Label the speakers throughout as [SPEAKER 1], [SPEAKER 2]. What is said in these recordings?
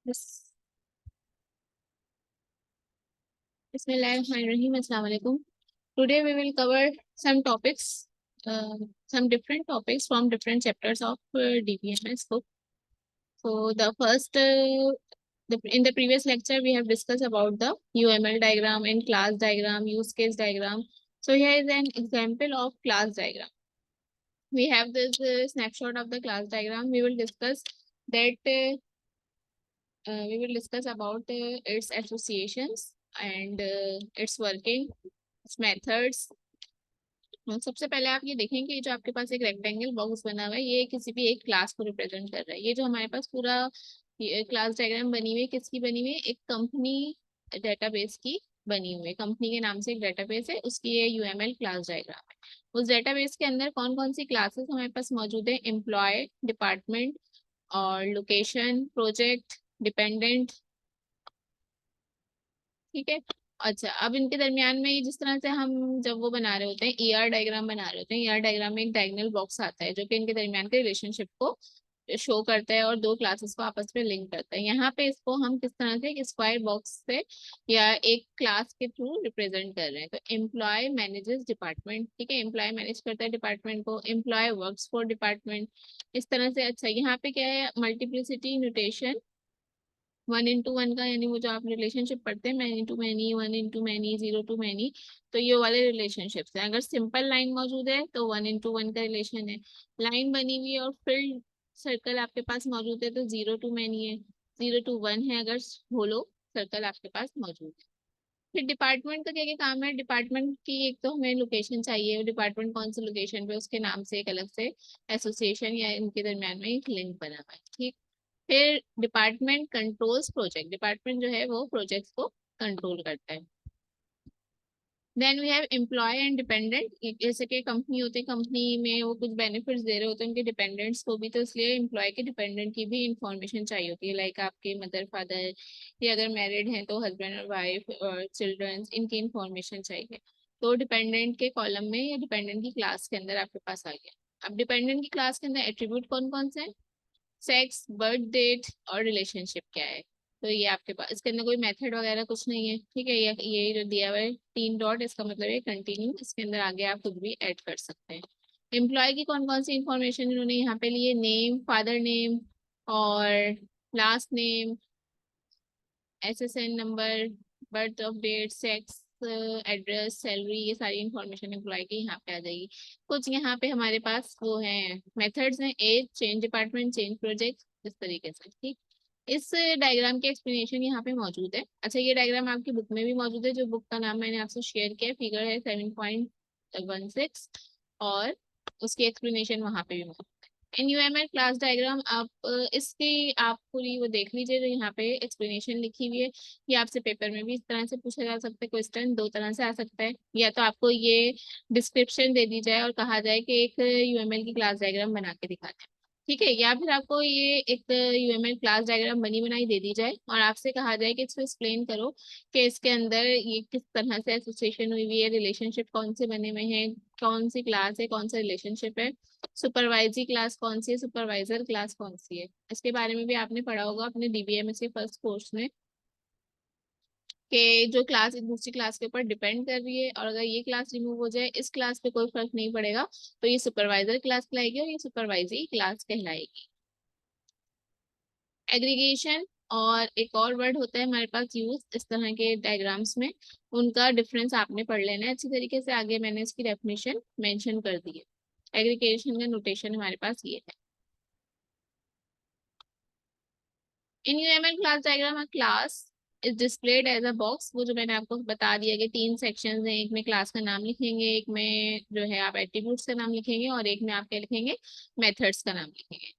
[SPEAKER 1] Yes. Bismillahirrahmanirrahim. Assalamu alaikum. Today we will cover some topics, some different topics from different chapters of DBMS book. So in the previous lecture we have discussed about the UML diagram and class diagram, use case diagram. So here is an example of class diagram. We have this snapshot of the class diagram. That we will discuss about its associations and its working, its methods. सबसे पहले आप ये देखें कि जो आपके पास एक rectangle box बना हुआ है ये किसी भी एक क्लास को रिप्रेजेंट कर रहा है। ये जो हमारे पास पूरा क्लास डायग्राम बनी हुई है किसकी बनी हुई है? एक कंपनी डेटाबेस की बनी हुई है। कंपनी के नाम से एक डेटाबेस है, उसकी ये यूएमएल क्लास डायग्राम है। उस डेटाबेस के अंदर कौन कौन सी क्लासेस हमारे पास मौजूद है? एम्प्लॉय, डिपार्टमेंट और लोकेशन, प्रोजेक्ट, डिपेंडेंट। ठीक है। अच्छा, अब इनके दरमियान में जिस तरह से हम जब वो बना रहे होते हैं ईआर डायग्राम बना रहे होते हैं, ईआर डायग्राम में एक डायगोनल बॉक्स आता है जो कि इनके दरमियान के रिलेशनशिप को शो करता है और दो क्लासेस को आपस में लिंक करता है। यहाँ पे इसको हम किस तरह से एक स्क्वायर बॉक्स से या एक क्लास के थ्रू रिप्रेजेंट कर रहे हैं। तो एम्प्लॉय मैनेजेस डिपार्टमेंट, ठीक है, एम्प्लॉय मैनेज करता है डिपार्टमेंट को, एम्प्लॉय वर्क्स फॉर डिपार्टमेंट, इस तरह से। अच्छा, यहाँ पे क्या है? मल्टीप्लिसिटी नोटेशन, 1 into 1 का, यानी वो जो आप रिलेशनशिप पढ़ते हैं many to many, 1 into many, 0 to many, तो ये वाले रिलेशनशिप्स हैं। अगर सिंपल लाइन मौजूद है तो 1 into 1 का रिलेशन है। लाइन बनी हुई है और फिल्ड सर्कल आपके पास मौजूद है तो 0 to मैनी है। 0 to 1 है अगर होलो सर्कल आपके पास मौजूद है। फिर डिपार्टमेंट का क्या क्या काम है? डिपार्टमेंट की एक तो हमें लोकेशन चाहिए, डिपार्टमेंट कौन सी लोकेशन पे, उसके नाम से एक अलग से एसोसिएशन या इनके दरमियान में एक लिंक बना हुआ है। ठीक। फिर डिपार्टमेंट कंट्रोल्स प्रोजेक्ट, डिपार्टमेंट जो है वो प्रोजेक्ट्स को कंट्रोल करता है। Then we have employ and dependent. जैसे कि कंपनी होती है, कंपनी में वो कुछ बेनिफिट्स दे रहे होते हैं उनके डिपेंडेंट्स को भी, तो इसलिए एम्प्लॉय के डिपेंडेंट की भी इंफॉर्मेशन चाहिए होती है। लाइक आपके मदर फादर, या अगर मैरिड हैं तो हस्बैंड और वाइफ और चिल्ड्रंस, इनकी इंफॉर्मेशन चाहिए। तो डिपेंडेंट के कॉलम में या डिपेंडेंट की क्लास के अंदर आपके पास आ गया। अब डिपेंडेंट की क्लास के अंदर एट्रीब्यूट कौन कौन से हैं? सेक्स, बर्थ डेट और रिलेशनशिप क्या है। तो ये आपके पास इसके अंदर कोई मेथड वगैरह कुछ नहीं है। ठीक है, ये जो दिया हुआ है 3 डॉट, इसका मतलब है कंटिन्यू। इसके अंदर आगे आप कुछ भी ऐड कर सकते हैं। एम्प्लॉय की कौन कौन सी इंफॉर्मेशन इन्होंने यहाँ पे ली है? नेम, फादर नेम और last name, SSN number, birth of date, sex, address, salary, ये सारी इंफॉर्मेशन एम्प्लॉय की यहाँ पे आ जाएगी। कुछ यहाँ पे हमारे पास वो हैं मेथड्स हैं, as, change department, change project, इस तरीके से। ठीक। इस डायग्राम के एक्सप्लेनेशन यहाँ पे मौजूद है। अच्छा, ये डायग्राम आपकी बुक में भी मौजूद है, जो बुक का नाम मैंने आपसे शेयर किया, फिगर है 7.16, और उसकी एक्सप्लेनेशन वहाँ पे भी मौजूद है। एनयूएमएल क्लास डायग्राम आप इसकी आप पूरी वो देख लीजिए, जो यहाँ पे एक्सप्लेनेशन लिखी हुई है। ये आपसे पेपर में भी इस तरह से पूछा जा सकता है, क्वेश्चन दो तरह से आ सकता है। या तो आपको ये डिस्क्रिप्शन दे दी जाए और कहा जाए कि एक यूएमएल की क्लास डायग्राम बना के दिखाते हैं, ठीक है, या फिर आपको ये एक यूएमएल क्लास डायग्राम बनी बनाई दे दी जाए और आपसे कहा जाए कि इसको एक्सप्लेन करो कि इसके अंदर ये किस तरह से एसोसिएशन हुई हुई है, रिलेशनशिप कौन से बने हुए हैं, कौन सी क्लास है, कौन सा रिलेशनशिप है, सुपरवाइजरी क्लास कौन सी है, सुपरवाइजर क्लास कौन सी है। इसके बारे में भी आपने पढ़ा होगा अपने डीबीएमएस के फर्स्ट कोर्स में, कि जो क्लास एक दूसरी क्लास के ऊपर डिपेंड कर रही है और अगर ये क्लास रिमूव हो जाए इस क्लास पे कोई फर्क नहीं पड़ेगा, तो ये सुपरवाइजर क्लास कहलाएगी और ये सुपरवाइजरी क्लास कहलाएगी। एग्रीगेशन और एक और वर्ड होता है हमारे पास यूज इस तरह के डायग्राम्स में, उनका डिफरेंस आपने पढ़ लेना है अच्छी तरीके से। आगे मैंने इसकी डेफिनेशन मेंशन कर दी है। एग्रीगेशन का नोटेशन हमारे पास ये है। In UML class diagram class is displayed as a box, वो जो मैंने आपको बता दिया कि 3 सेक्शंस हैं, एक में क्लास का नाम लिखेंगे, एक में जो है आप एट्रीब्यूट्स का नाम लिखेंगे और एक में आप क्या लिखेंगे? मेथड्स का नाम लिखेंगे।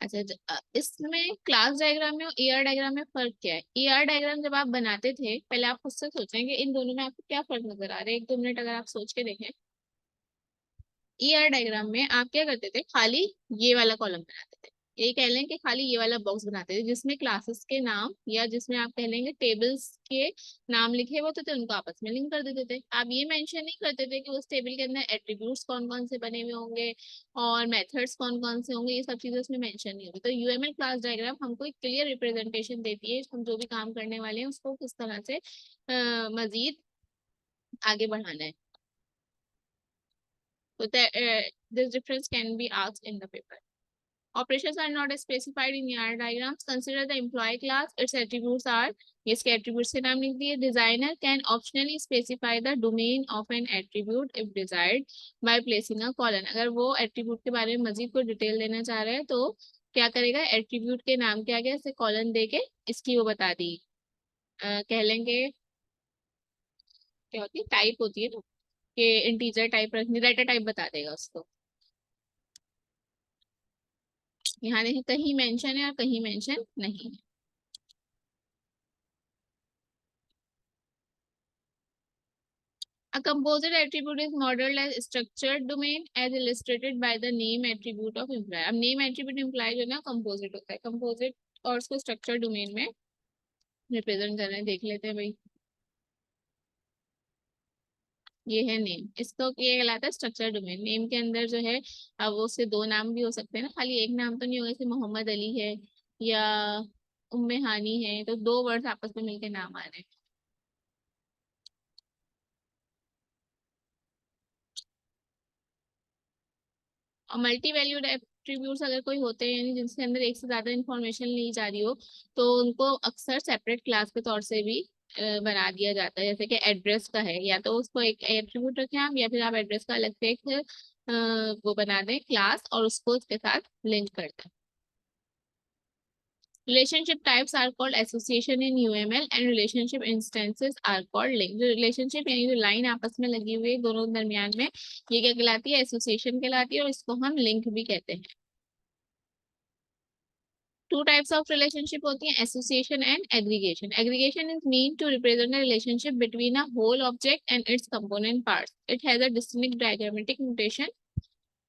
[SPEAKER 1] अच्छा, इसमें क्लास डायग्राम में और ईआर डायग्राम में फर्क क्या है? ईआर डायग्राम जब आप बनाते थे पहले आप खुद से सोचें कि इन दोनों में आपको क्या फर्क नजर आ रहा है, 1-2 मिनट अगर आप सोच के देखें। ईआर डायग्राम में आप क्या करते थे? खाली ये वाला कॉलम बनाते थे, यही कह लें कि खाली ये वाला बॉक्स बनाते थे जिसमें क्लासेस के नाम या जिसमें आप कह लेंगे टेबल्स के नाम लिखे होते थे, उनको आपस में लिंक कर देते थे। आप ये मेंशन नहीं करते थे कि उस टेबल के अंदर एट्रीब्यूट्स कौन कौन से बने हुए होंगे और मेथड्स कौन कौन से होंगे, ये सब चीजें उसमें मेंशन नहीं होती। तो यूएमएल क्लास डायग्राम हमको एक क्लियर रिप्रेजेंटेशन देती है, हम जो भी काम करने वाले हैं उसको किस तरह से मजीद आगे बढ़ाना है। तो this difference can be asked in the paper. Operations are not specified in ER diagrams. Consider the employee class. Its attributes are, इसके attributes के नाम लिख दिए. Designer can optionally specify the domain of an attribute if desired by placing a colon. अगर वो attribute के बारे में मजीद कोई डिटेल देना चाह रहे हैं तो क्या करेगा, attribute के नाम के आगे ऐसे कॉलन दे के इसकी वो बता दी, कह लेंगे क्या होती है, टाइप होती है ना, कि इंटीजर टाइप रखनी, डाटा टाइप बता देगा उसको। यहाँ देखिए कहीं मेंशन है और कहीं मेंशन नहीं है। A composite attribute is modeled as structured domain as illustrated by the name attribute of employee. अब name attribute employee जो है ना composite होता है, composite और उसको structured domain में रिप्रेजेंट कर रहे हैं। देख लेते हैं भाई, ये है नेम, इसको ये कहलाता है स्ट्रक्चर डोमेन। नेम के अंदर जो है, अब वो उससे दो नाम भी हो सकते हैं ना, खाली एक नाम तो नहीं होगा, जैसे मोहम्मद अली है या उम्मे हानी है, तो दो वर्ड्स आपस में मिलके नाम आ रहे हैं। और मल्टी वैल्यूड एट्रीब्यूट्स अगर कोई होते हैं, यानी जिनके अंदर एक से ज्यादा इंफॉर्मेशन ली जा रही हो, तो उनको अक्सर सेपरेट क्लास के तौर से भी बना दिया जाता है। जैसे कि एड्रेस का है, या तो उसको एक एट्रीब्यूट रखें आप, या फिर आप एड्रेस का अलग से एक वो बना दें क्लास और उसको उसके साथ लिंक कर दें। Relationship types are called association in UML and relationship instances are called link. जो relationship यानी जो लाइन आपस में लगी हुई है दोनों दरमियान में, ये क्या कहलाती है, एसोसिएशन कहलाती है, और इसको हम लिंक भी कहते हैं। टू टाइप्स ऑफ रिलेशनशिप होती हैं, association and aggregation. Aggregation is mean to represent a relationship between a whole object and its component parts. It has a distinct diagrammatic notation.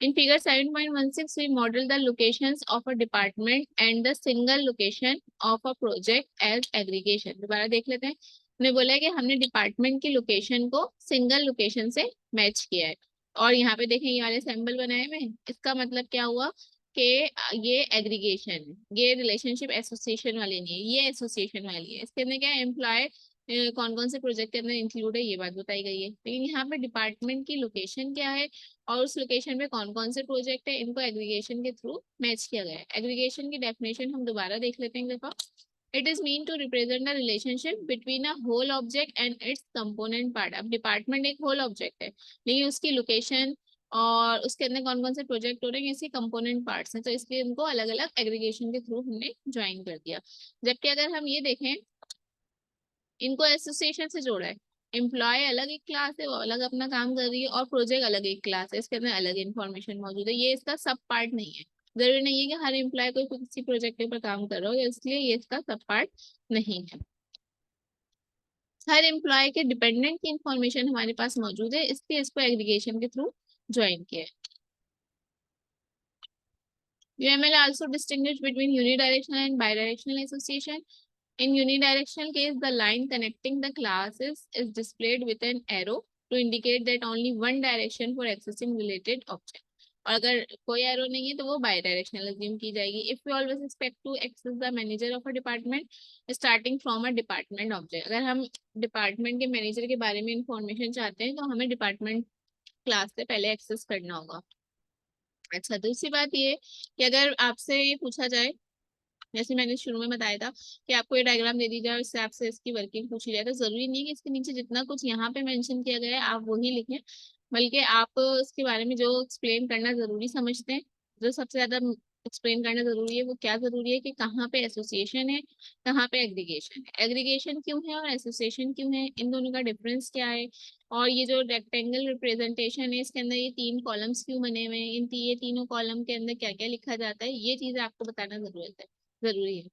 [SPEAKER 1] In figure 7.16, we model the locations of a department and the single location of a project as aggregation. दोबारा देख लेते हैं। हमने बोला है कि हमने department की लोकेशन को सिंगल लोकेशन से मैच किया है, और यहाँ पे देखें ये वाले सिंबल बनाए हुए हैं, इसका मतलब क्या हुआ कि ये एग्रीगेशन है, ये रिलेशनशिप एसोसिएशन वाली नहीं है, ये एसोसिएशन वाली है। इसके अंदर क्या है, एम्प्लॉय कौन कौन से प्रोजेक्ट के अंदर इंक्लूड है, ये बात बताई गई है। लेकिन यहाँ पे डिपार्टमेंट की लोकेशन क्या है और उस लोकेशन पे कौन कौन से प्रोजेक्ट है, इनको एग्रीगेशन के थ्रू मैच किया गया है। एग्रीगेशन की डेफिनेशन हम दोबारा देख लेते हैं देखो। It is mean to represent the relationship between a whole object and its component part. अब डिपार्टमेंट एक होल ऑब्जेक्ट है, लेकिन उसकी लोकेशन और उसके अंदर कौन कौन से प्रोजेक्ट हो रहे हैं, इसके कंपोनेंट पार्ट्स हैं, तो इसलिए उनको अलग अलग एग्रीगेशन के थ्रू हमने ज्वाइन कर दिया। जबकि अगर हम ये देखें, इनको एसोसिएशन से जोड़ा है, एम्प्लॉय अलग एक क्लास है, वो अलग अपना काम कर रही है, और प्रोजेक्ट अलग एक क्लास है, इसके अंदर अलग इन्फॉर्मेशन मौजूद है, ये इसका सब पार्ट नहीं है। जरूरी नहीं है कि हर एम्प्लॉय कोई किसी प्रोजेक्ट के ऊपर काम कर रहा हो, इसलिए ये इसका सब पार्ट नहीं है। हर एम्प्लॉय के डिपेंडेंट की इंफॉर्मेशन हमारे पास मौजूद है, इसलिए इसको एग्रीगेशन के थ्रू ज्वाइन किया है। UML also distinguish between unidirectional and bidirectional association. In unidirectional case, the line connecting the classes is displayed with an arrow to indicate that only one direction for accessing related object. और अगर कोई arrow नहीं है तो वो by directional assume की जाएगी। If you always expect to access the manager of a department starting from a department object, अगर हम डिपार्टमेंट के मैनेजर के बारे में इंफॉर्मेशन चाहते हैं तो हमें डिपार्टमेंट क्लास से पहले एक्सेस करना होगा। अच्छा, दूसरी बात ये कि अगर आपसे ये पूछा जाए, जैसे मैंने शुरू में बताया था कि आपको ये डायग्राम दे दी जाए और इससे आपसे इसकी वर्किंग पूछी जाए, तो जरूरी नहीं है कि इसके नीचे जितना कुछ यहाँ पे मेंशन किया गया है आप वही लिखें, बल्कि आप इसके बारे में जो एक्सप्लेन करना जरूरी समझते हैं, जो सबसे ज्यादा एक्सप्लेन करना जरूरी है, वो क्या जरूरी है कि कहाँ पे एसोसिएशन है, कहाँ पे एग्रीगेशन है, एग्रीगेशन क्यों है और एसोसिएशन क्यों है, इन दोनों का डिफरेंस क्या है, और ये जो रेक्टेंगल रिप्रेजेंटेशन है इसके अंदर ये तीन कॉलम्स क्यों बने हुए हैं, ये तीनों कॉलम के अंदर क्या क्या लिखा जाता है, ये चीजें आपको बताना जरूरत है, जरूरी है।